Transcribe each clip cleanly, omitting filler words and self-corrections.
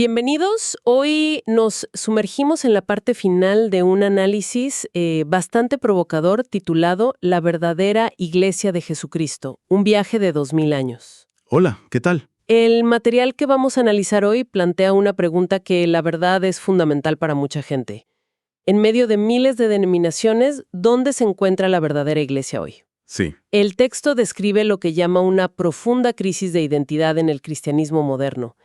Bienvenidos. Hoy nos sumergimos en la parte final de un análisis bastante provocador titulado La verdadera Iglesia de Jesucristo, un viaje de 2000 años. Hola, ¿qué tal? El material que vamos a analizar hoy plantea una pregunta que la verdad es fundamental para mucha gente. En medio de miles de denominaciones, ¿dónde se encuentra la verdadera Iglesia hoy? Sí, El texto describe lo que llama una profunda crisis de identidad en el cristianismo moderno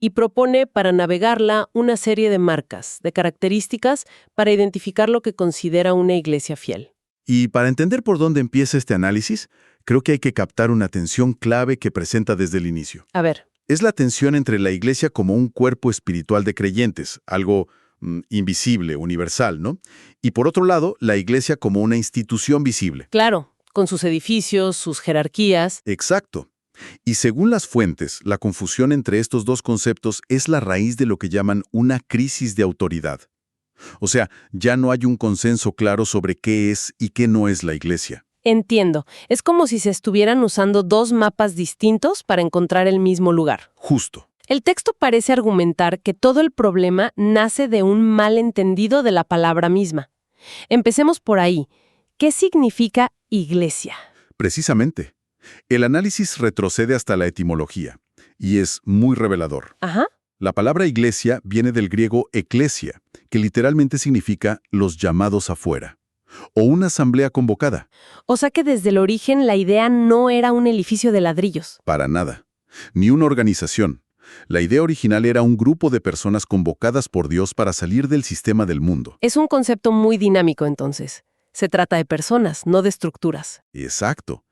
y propone para navegarla una serie de marcas, de características para identificar lo que considera una iglesia fiel. y para entender por dónde empieza este análisis, creo que hay que captar una tensión clave que presenta desde el inicio. A ver, Es la tensión entre la Iglesia como un cuerpo espiritual de creyentes, algo invisible, universal, ¿no? Y por otro lado, la Iglesia como una institución visible. claro, con sus edificios, sus jerarquías. Exacto. Y según las fuentes, la confusión entre estos dos conceptos es la raíz de lo que llaman una crisis de autoridad. O sea, ya no hay un consenso claro sobre qué es y qué no es la Iglesia. Entiendo, es como si se estuvieran usando dos mapas distintos para encontrar el mismo lugar. Justo. El texto parece argumentar que todo el problema nace de un malentendido de la palabra misma. Empecemos por ahí. ¿Qué significa iglesia? Precisamente. El análisis retrocede hasta la etimología, y es muy revelador. Ajá. La palabra iglesia viene del griego eklesia, que literalmente significa los llamados afuera, o una asamblea convocada. O sea que desde el origen la idea no era un edificio de ladrillos. Para nada. Ni una organización. La idea original era un grupo de personas convocadas por Dios para salir del sistema del mundo. Es un concepto muy dinámico entonces. Se trata de personas, no de estructuras. Exacto.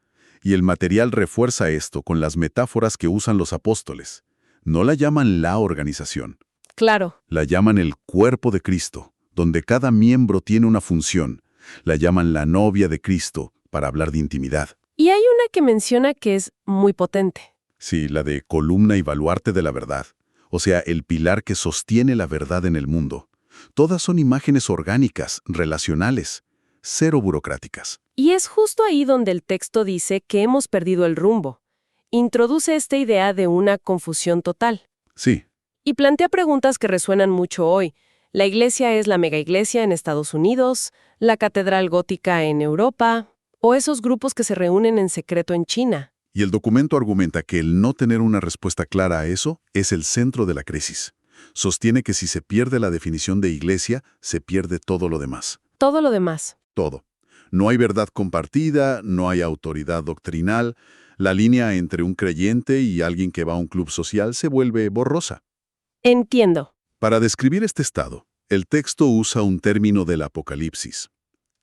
Y el material refuerza esto con las metáforas que usan los apóstoles. No la llaman la organización, Claro. la llaman el cuerpo de Cristo, donde cada miembro tiene una función. La llaman la novia de Cristo, para hablar de intimidad. Y hay una que menciona que es muy potente. Sí, la de columna y baluarte de la verdad, o sea, el pilar que sostiene la verdad en el mundo. Todas son imágenes orgánicas, relacionales, cero burocráticas. Y es justo ahí donde el texto dice que hemos perdido el rumbo. Introduce esta idea de una confusión total. Sí, Y plantea preguntas que resuenan mucho hoy. ¿La iglesia es la megaiglesia en Estados Unidos? ¿La catedral gótica en Europa? ¿O esos grupos que se reúnen en secreto en China? y el documento argumenta que el no tener una respuesta clara a eso es el centro de la crisis. Sostiene que si se pierde la definición de iglesia, se pierde todo lo demás. Todo lo demás. Todo. No hay verdad compartida, no hay autoridad doctrinal. La línea entre un creyente y alguien que va a un club social se vuelve borrosa. Entiendo. Para describir este estado, el texto usa un término del Apocalipsis,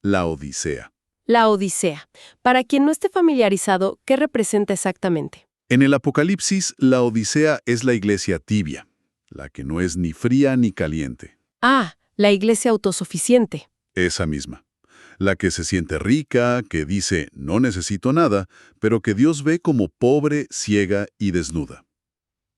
la Odisea. La Odisea. Para quien no esté familiarizado, ¿qué representa exactamente? En el Apocalipsis, la Odisea es la iglesia tibia, la que no es ni fría ni caliente. Ah, la iglesia autosuficiente. Esa misma. La que se siente rica, que dice no necesito nada, pero que Dios ve como pobre, ciega y desnuda.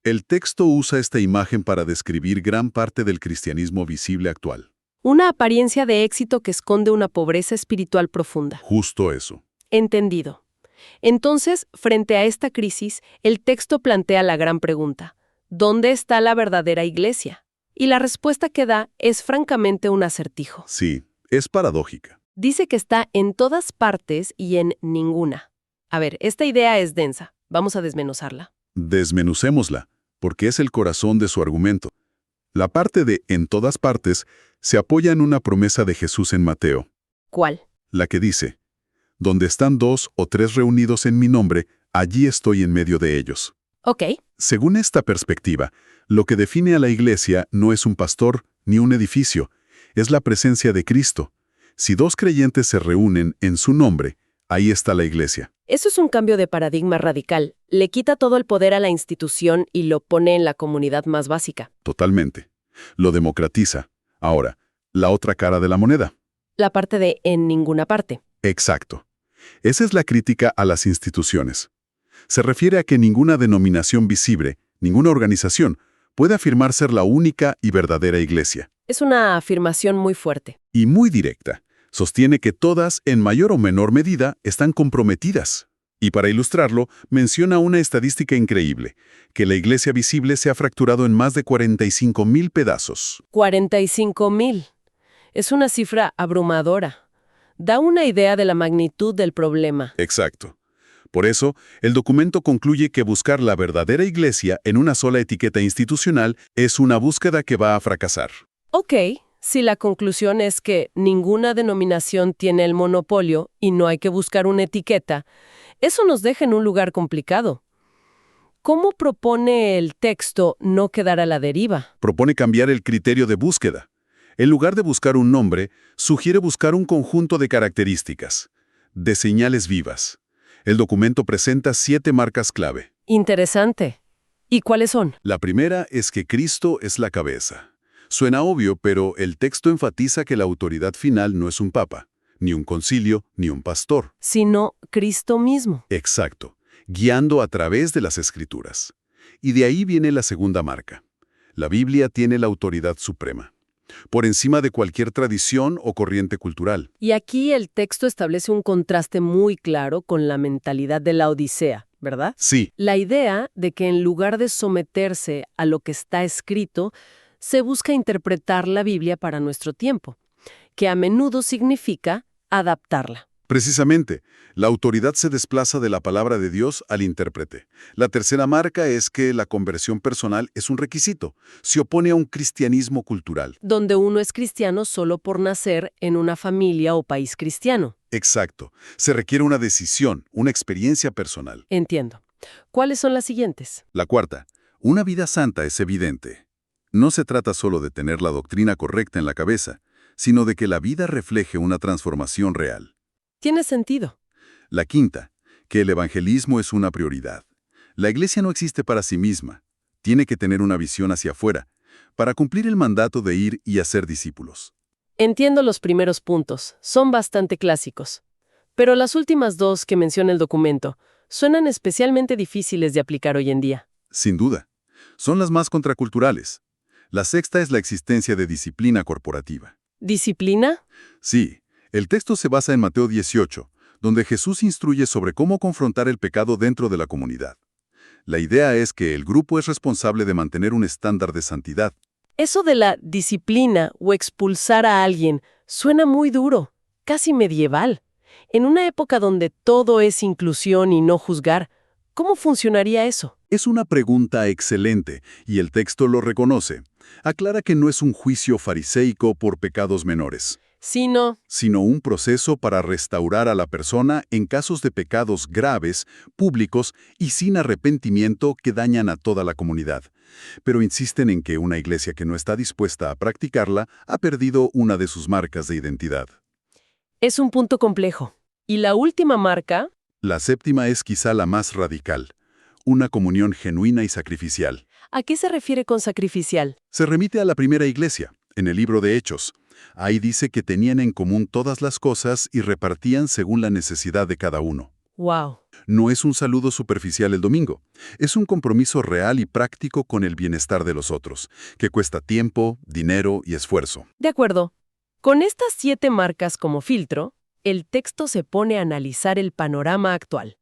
El texto usa esta imagen para describir gran parte del cristianismo visible actual. Una apariencia de éxito que esconde una pobreza espiritual profunda. Justo eso. Entendido. Entonces, frente a esta crisis, el texto plantea la gran pregunta: ¿dónde está la verdadera iglesia? Y la respuesta que da es francamente un acertijo. Sí, es paradójica. Dice que está en todas partes y en ninguna. A ver, esta idea es densa. Vamos a desmenuzarla. Desmenucémosla, porque es el corazón de su argumento. La parte de en todas partes se apoya en una promesa de Jesús en Mateo, ¿Cuál? la que dice, donde están 2 o 3 reunidos en mi nombre, allí estoy en medio de ellos. Ok. Según esta perspectiva, lo que define a la iglesia no es un pastor ni un edificio, es la presencia de Cristo. Si 2 creyentes se reúnen en su nombre, ahí está la iglesia. Eso es un cambio de paradigma radical. Le quita todo el poder a la institución y lo pone en la comunidad más básica. Totalmente. Lo democratiza. Ahora, la otra cara de la moneda. La parte de en ninguna parte. Exacto. Esa es la crítica a las instituciones. Se refiere a que ninguna denominación visible, ninguna organización, puede afirmar ser la única y verdadera iglesia. Es una afirmación muy fuerte. Y muy directa. Sostiene que todas, en mayor o menor medida, están comprometidas. Y para ilustrarlo, menciona una estadística increíble, que la iglesia visible se ha fracturado en más de 45.000 pedazos. 45.000. Es una cifra abrumadora. Da una idea de la magnitud del problema. Exacto. Por eso, el documento concluye que buscar la verdadera iglesia en una sola etiqueta institucional es una búsqueda que va a fracasar. Ok, si la conclusión es que ninguna denominación tiene el monopolio y no hay que buscar una etiqueta, eso nos deja en un lugar complicado. ¿Cómo propone el texto no quedar a la deriva? Propone cambiar el criterio de búsqueda. En lugar de buscar un nombre, sugiere buscar un conjunto de características, de señales vivas. El documento presenta 7 marcas clave. Interesante. ¿Y cuáles son? La primera es que Cristo es la cabeza. Suena obvio, pero el texto enfatiza que la autoridad final no es un papa, ni un concilio, ni un pastor. Sino Cristo mismo. Exacto, guiando a través de las Escrituras. Y de ahí viene la segunda marca. La Biblia tiene la autoridad suprema, por encima de cualquier tradición o corriente cultural. Y aquí el texto establece un contraste muy claro con la mentalidad de la Odisea, ¿verdad? Sí, La idea de que en lugar de someterse a lo que está escrito, se busca interpretar la Biblia para nuestro tiempo, que a menudo significa adaptarla. precisamente, la autoridad se desplaza de la palabra de Dios al intérprete. La tercera marca es que la conversión personal es un requisito. Se opone a un cristianismo cultural. Donde uno es cristiano solo por nacer en una familia o país cristiano. Exacto. Se requiere una decisión, una experiencia personal. Entiendo. ¿Cuáles son las siguientes? La cuarta, una vida santa es evidente. No se trata solo de tener la doctrina correcta en la cabeza, sino de que la vida refleje una transformación real. Tiene sentido. La quinta, que el evangelismo es una prioridad. La iglesia no existe para sí misma. Tiene que tener una visión hacia afuera, para cumplir el mandato de ir y hacer discípulos. Entiendo los primeros puntos. Son bastante clásicos. Pero las últimas dos que menciona el documento suenan especialmente difíciles de aplicar hoy en día. Sin duda, son las más contraculturales. La sexta es la existencia de disciplina corporativa. ¿Disciplina? Sí, el texto se basa en Mateo 18, donde Jesús instruye sobre cómo confrontar el pecado dentro de la comunidad. La idea es que el grupo es responsable de mantener un estándar de santidad. Eso de la disciplina o expulsar a alguien suena muy duro, casi medieval. En una época donde todo es inclusión y no juzgar, ¿cómo funcionaría eso? Es una pregunta excelente, y el texto lo reconoce. Aclara que no es un juicio fariseico por pecados menores, sino un proceso para restaurar a la persona en casos de pecados graves, públicos y sin arrepentimiento que dañan a toda la comunidad. Pero insisten en que una iglesia que no está dispuesta a practicarla ha perdido una de sus marcas de identidad. Es un punto complejo. ¿Y la última marca? La séptima es quizá la más radical, una comunión genuina y sacrificial. ¿A qué se refiere con sacrificial? Se remite a la primera iglesia, en el libro de Hechos. Ahí dice que tenían en común todas las cosas y repartían según la necesidad de cada uno. ¡Wow! No es un saludo superficial el domingo, es un compromiso real y práctico con el bienestar de los otros, que cuesta tiempo, dinero y esfuerzo. De acuerdo. Con estas 7 marcas como filtro, el texto se pone a analizar el panorama actual.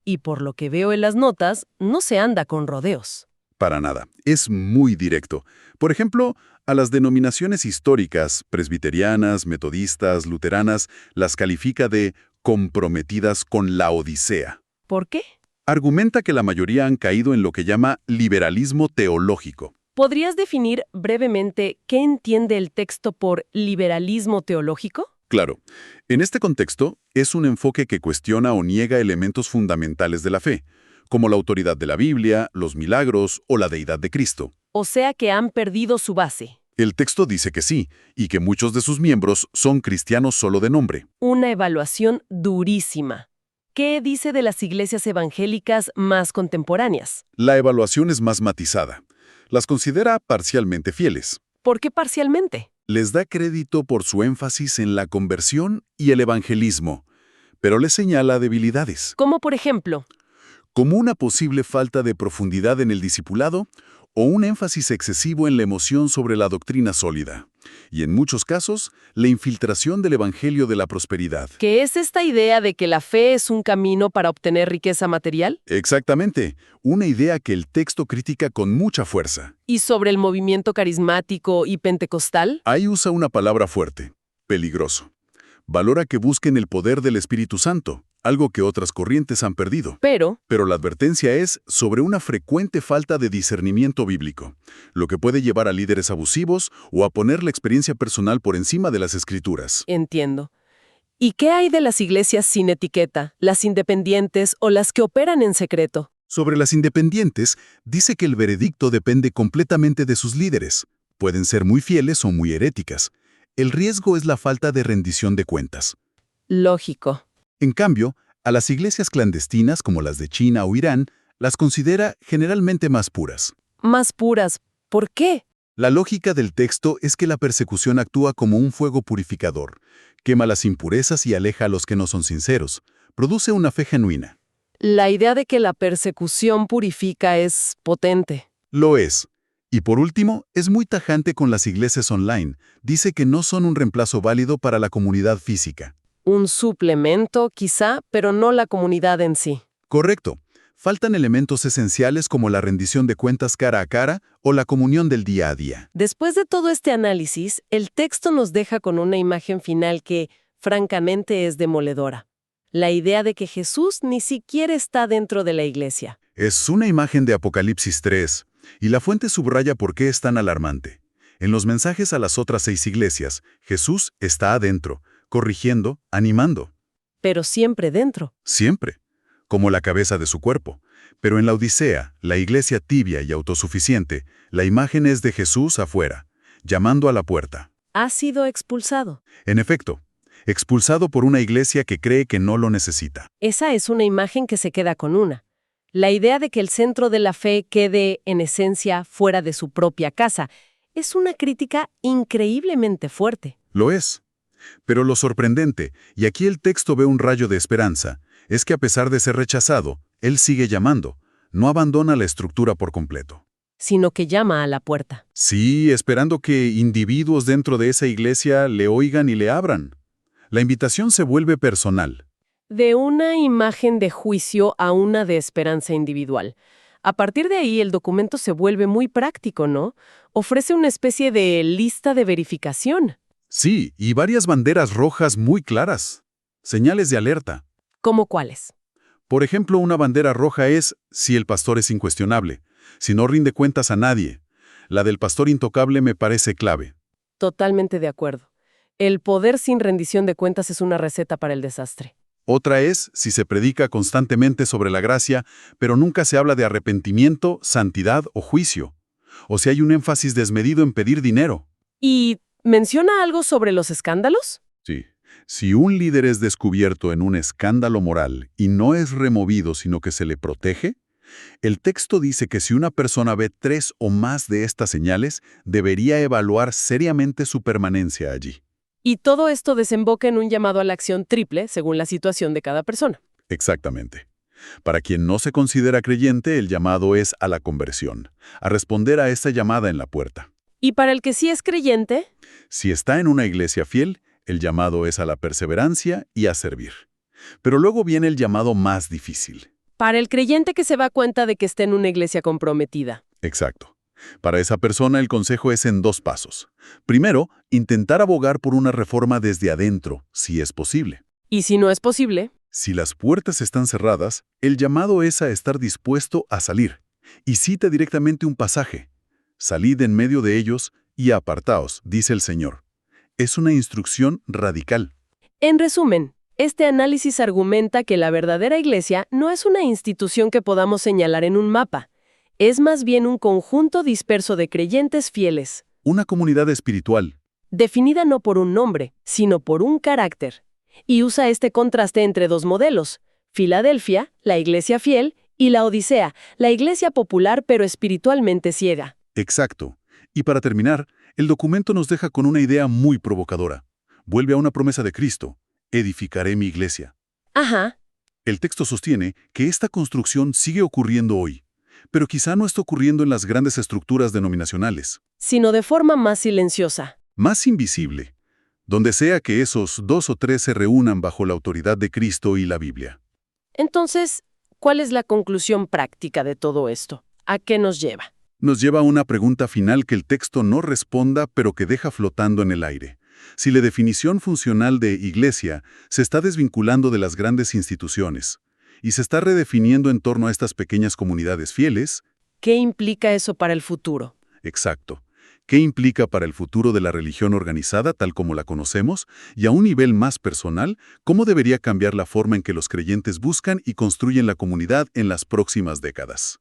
Y por lo que veo en las notas, no se anda con rodeos. Para nada, es muy directo. Por ejemplo, a las denominaciones históricas, presbiterianas, metodistas, luteranas, las califica de comprometidas con la Odisea. ¿Por qué? Argumenta que la mayoría han caído en lo que llama liberalismo teológico. ¿Podrías definir brevemente qué entiende el texto por liberalismo teológico? Claro, en este contexto, es un enfoque que cuestiona o niega elementos fundamentales de la fe, como la autoridad de la Biblia, los milagros o la deidad de Cristo. O sea que han perdido su base. El texto dice que sí, y que muchos de sus miembros son cristianos solo de nombre. Una evaluación durísima. ¿Qué dice de las iglesias evangélicas más contemporáneas? La evaluación es más matizada. Las considera parcialmente fieles. ¿Por qué parcialmente? Les da crédito por su énfasis en la conversión y el evangelismo, pero les señala debilidades, Como por ejemplo, como una posible falta de profundidad en el discipulado o un énfasis excesivo en la emoción sobre la doctrina sólida. Y en muchos casos, la infiltración del Evangelio de la prosperidad. ¿Qué es esta idea de que la fe es un camino para obtener riqueza material? Exactamente, una idea que el texto critica con mucha fuerza. ¿Y sobre el movimiento carismático y pentecostal? Ahí usa una palabra fuerte, peligroso. Valora que busquen el poder del Espíritu Santo, algo que otras corrientes han perdido. Pero, Pero la advertencia es sobre una frecuente falta de discernimiento bíblico, lo que puede llevar a líderes abusivos o a poner la experiencia personal por encima de las Escrituras. entiendo. ¿Y qué hay de las iglesias sin etiqueta, las independientes o las que operan en secreto? Sobre las independientes, dice que el veredicto depende completamente de sus líderes. Pueden ser muy fieles o muy heréticas. El riesgo es la falta de rendición de cuentas. Lógico. En cambio, a las iglesias clandestinas como las de China o Irán, las considera generalmente más puras. Más puras. ¿Por qué? La lógica del texto es que la persecución actúa como un fuego purificador, quema las impurezas y aleja a los que no son sinceros, produce una fe genuina. La idea de que la persecución purifica es potente. Lo es. Y por último, es muy tajante con las iglesias online. Dice que no son un reemplazo válido para la comunidad física. Un suplemento, quizá, pero no la comunidad en sí. Correcto. Faltan elementos esenciales como la rendición de cuentas cara a cara o la comunión del día a día. Después de todo este análisis, el texto nos deja con una imagen final que, francamente, es demoledora. La idea de que Jesús ni siquiera está dentro de la iglesia. Es una imagen de Apocalipsis 3, y la fuente subraya por qué es tan alarmante. En los mensajes a las otras 6 iglesias, Jesús está adentro, corrigiendo, animando. Pero siempre dentro. Siempre. Como la cabeza de su cuerpo. Pero en la Odisea, la iglesia tibia y autosuficiente, la imagen es de Jesús afuera, llamando a la puerta. Ha sido expulsado. En efecto, expulsado por una iglesia que cree que no lo necesita. Esa es una imagen que se queda con una. La idea de que el centro de la fe quede, en esencia, fuera de su propia casa, es una crítica increíblemente fuerte. Lo es. Pero lo sorprendente, y aquí el texto ve un rayo de esperanza, es que a pesar de ser rechazado, él sigue llamando, no abandona la estructura por completo. Sino que llama a la puerta. Sí, esperando que individuos dentro de esa iglesia le oigan y le abran. La invitación se vuelve personal. De una imagen de juicio a una de esperanza individual. A partir de ahí, el documento se vuelve muy práctico, ¿no? Ofrece una especie de lista de verificación. Sí, y varias banderas rojas muy claras. Señales de alerta. ¿Cómo cuáles? Por ejemplo, una bandera roja es si el pastor es incuestionable, si no rinde cuentas a nadie. La del pastor intocable me parece clave. Totalmente de acuerdo. El poder sin rendición de cuentas es una receta para el desastre. Otra es si se predica constantemente sobre la gracia, pero nunca se habla de arrepentimiento, santidad o juicio. O si hay un énfasis desmedido en pedir dinero. ¿Y menciona algo sobre los escándalos? Sí. Si un líder es descubierto en un escándalo moral y no es removido sino que se le protege, el texto dice que si una persona ve 3 o más de estas señales, debería evaluar seriamente su permanencia allí. Y todo esto desemboca en un llamado a la acción triple según la situación de cada persona. Exactamente. Para quien no se considera creyente, el llamado es a la conversión, a responder a esta llamada en la puerta. ¿Y para el que sí es creyente? Si está en una iglesia fiel, el llamado es a la perseverancia y a servir. Pero luego viene el llamado más difícil. Para el creyente que se da cuenta de que está en una iglesia comprometida. Exacto. Para esa persona el consejo es en 2 pasos. Primero, intentar abogar por una reforma desde adentro, si es posible. Y si no es posible, Si las puertas están cerradas, el llamado es a estar dispuesto a salir. Y cita directamente un pasaje. Salid en medio de ellos y apartaos, dice el Señor. Es una instrucción radical. en resumen, este análisis argumenta que la verdadera iglesia no es una institución que podamos señalar en un mapa. Es más bien un conjunto disperso de creyentes fieles, Una comunidad espiritual. definida no por un nombre, sino por un carácter. Y usa este contraste entre 2 modelos: Filadelfia, la iglesia fiel, y la Odisea, la iglesia popular pero espiritualmente ciega. Exacto. Y para terminar, el documento nos deja con una idea muy provocadora. Vuelve a una promesa de Cristo. Edificaré mi iglesia. Ajá, El texto sostiene que esta construcción sigue ocurriendo hoy, pero quizá no está ocurriendo en las grandes estructuras denominacionales. sino de forma más silenciosa. más invisible, donde sea que esos 2 o 3 se reúnan bajo la autoridad de Cristo y la Biblia. Entonces, ¿cuál es la conclusión práctica de todo esto? ¿A qué nos lleva? Nos lleva a una pregunta final que el texto no responda, pero que deja flotando en el aire. Si la definición funcional de iglesia se está desvinculando de las grandes instituciones y se está redefiniendo en torno a estas pequeñas comunidades fieles, ¿Qué implica eso para el futuro? exacto, ¿qué implica para el futuro de la religión organizada tal como la conocemos? Y a un nivel más personal, ¿cómo debería cambiar la forma en que los creyentes buscan y construyen la comunidad en las próximas décadas?